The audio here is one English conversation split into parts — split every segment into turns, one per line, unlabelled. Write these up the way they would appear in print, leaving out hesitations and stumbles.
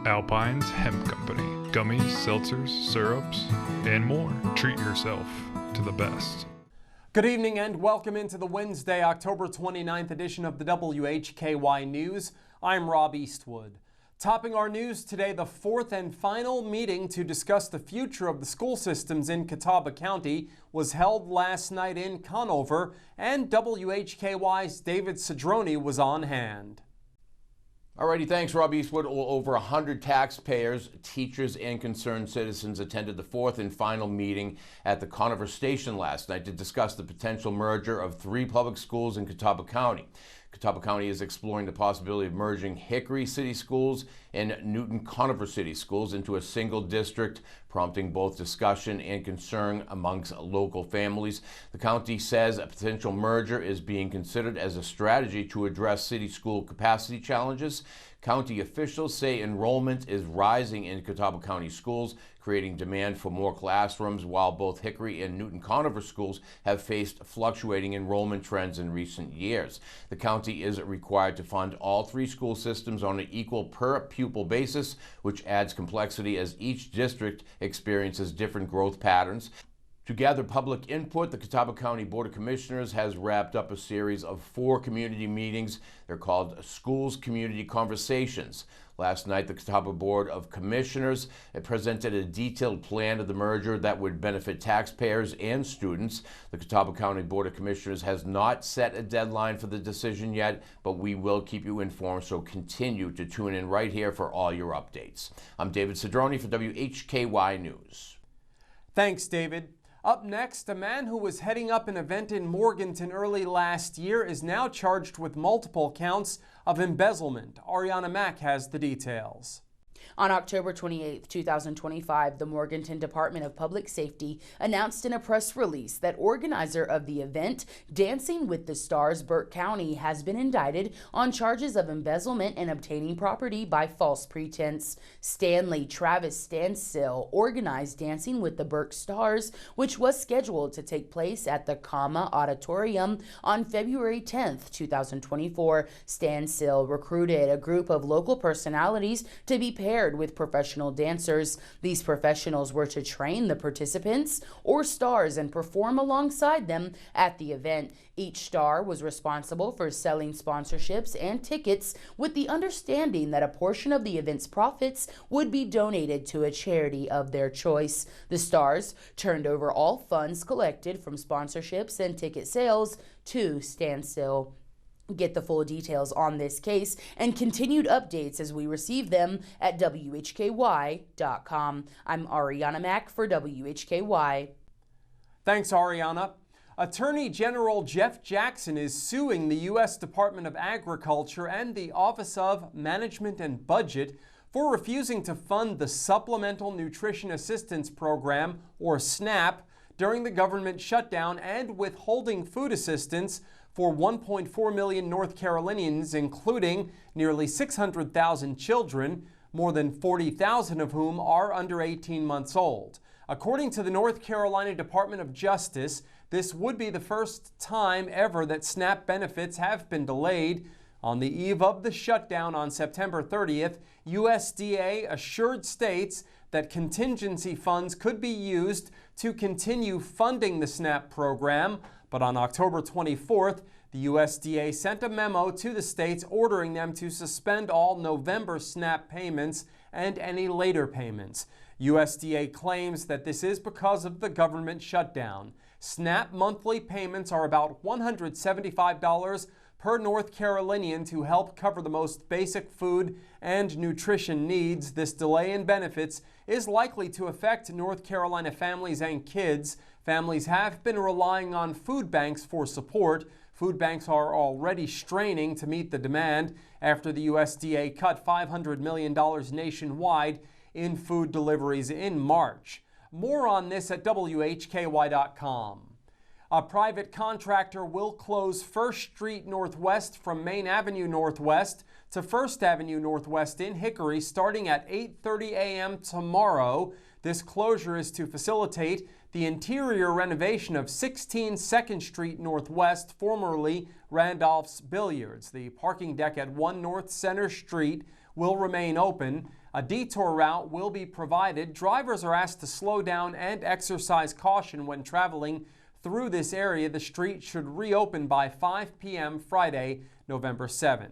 Alpine's Hemp Company. Gummies, seltzers, syrups, and more. Treat yourself to the best.
Good evening and welcome into the Wednesday, October 29th edition of the WHKY News. I'm Rob Eastwood. Topping our news today, the fourth and final meeting to discuss the future of the school systems in Catawba County was held last night in Conover, and WHKY's David Cedrone was on hand.
Alrighty, thanks, Rob Eastwood. Over 100 taxpayers, teachers, and concerned citizens attended the fourth and final meeting at the Conover Station last night to discuss the potential merger of 3 public schools in Catawba County. Catawba County is exploring the possibility of merging Hickory City Schools and Newton Conover City Schools into a single district, prompting both discussion and concern amongst local families. The county says a potential merger is being considered as a strategy to address city school capacity challenges. County officials say enrollment is rising in Catawba County schools, creating demand for more classrooms, while both Hickory and Newton Conover schools have faced fluctuating enrollment trends in recent years. The county is required to fund all 3 school systems on an equal per pupil basis, which adds complexity as each district experiences different growth patterns. To gather public input, the Catawba County Board of Commissioners has wrapped up a series of 4 community meetings. They're called Schools Community Conversations. Last night, the Catawba Board of Commissioners presented a detailed plan of the merger that would benefit taxpayers and students. The Catawba County Board of Commissioners has not set a deadline for the decision yet, but we will keep you informed, so continue to tune in right here for all your updates. I'm David Cedrone for WHKY News.
Thanks, David. Up next, a man who was heading up an event in Morganton early last year is now charged with multiple counts of embezzlement. Ariana Mack has the details.
On October 28, 2025, the Morganton Department of Public Safety announced in a press release that organizer of the event, Dancing with the Stars Burke County, has been indicted on charges of embezzlement and obtaining property by false pretense. Stanley Travis Standstill organized Dancing with the Burke Stars, which was scheduled to take place at the Comma Auditorium on February 10, 2024. Standstill recruited a group of local personalities to be paired with professional dancers. These professionals were to train the participants or stars and perform alongside them at the event. Each star was responsible for selling sponsorships and tickets, with the understanding that a portion of the event's profits would be donated to a charity of their choice. The stars turned over all funds collected from sponsorships and ticket sales to Standstill. Get the full details on this case and continued updates as we receive them at WHKY.com. I'm Ariana Mack for WHKY.
Thanks, Ariana. Attorney General Jeff Jackson is suing the U.S. Department of Agriculture and the Office of Management and Budget for refusing to fund the Supplemental Nutrition Assistance Program, or SNAP, during the government shutdown, and withholding food assistance for 1.4 million North Carolinians, including nearly 600,000 children, more than 40,000 of whom are under 18 months old. According to the North Carolina Department of Justice, this would be the first time ever that SNAP benefits have been delayed. On the eve of the shutdown on September 30th, USDA assured states that contingency funds could be used to continue funding the SNAP program. But on October 24th, the USDA sent a memo to the states ordering them to suspend all November SNAP payments and any later payments. USDA claims that this is because of the government shutdown. SNAP monthly payments are about $175 per North Carolinian to help cover the most basic food and nutrition needs. This delay in benefits is likely to affect North Carolina families and kids. Families have been relying on food banks for support. Food banks are already straining to meet the demand after the USDA cut $500 million nationwide in food deliveries in March. More on this at WHKY.com. A private contractor will close 1st Street Northwest from Main Avenue Northwest to 1st Avenue Northwest in Hickory starting at 8:30 a.m. tomorrow. This closure is to facilitate the interior renovation of 16 2nd Street Northwest, formerly Randolph's Billiards. The parking deck at 1 North Center Street will remain open. A detour route will be provided. Drivers are asked to slow down and exercise caution when traveling through this area. The street should reopen by 5 p.m. Friday, November 7th.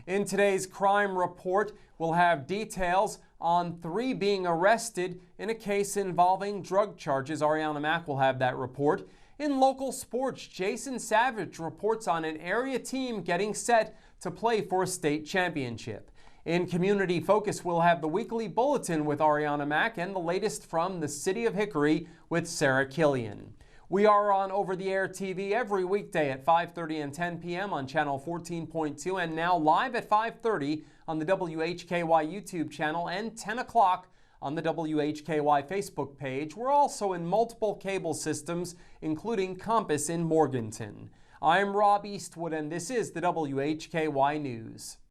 In today's crime report, we'll have details on 3 being arrested in a case involving drug charges. Ariana Mack will have that report. In local sports, Jason Savage reports on an area team getting set to play for a state championship. In Community Focus, we'll have the weekly bulletin with Ariana Mack and the latest from the city of Hickory with Sarah Killian. We are on over-the-air TV every weekday at 5:30 and 10 p.m. on channel 14.2 and now live at 5:30 on the WHKY YouTube channel and 10 o'clock on the WHKY Facebook page. We're also in multiple cable systems, including Compass in Morganton. I'm Rob Eastwood, and this is the WHKY News.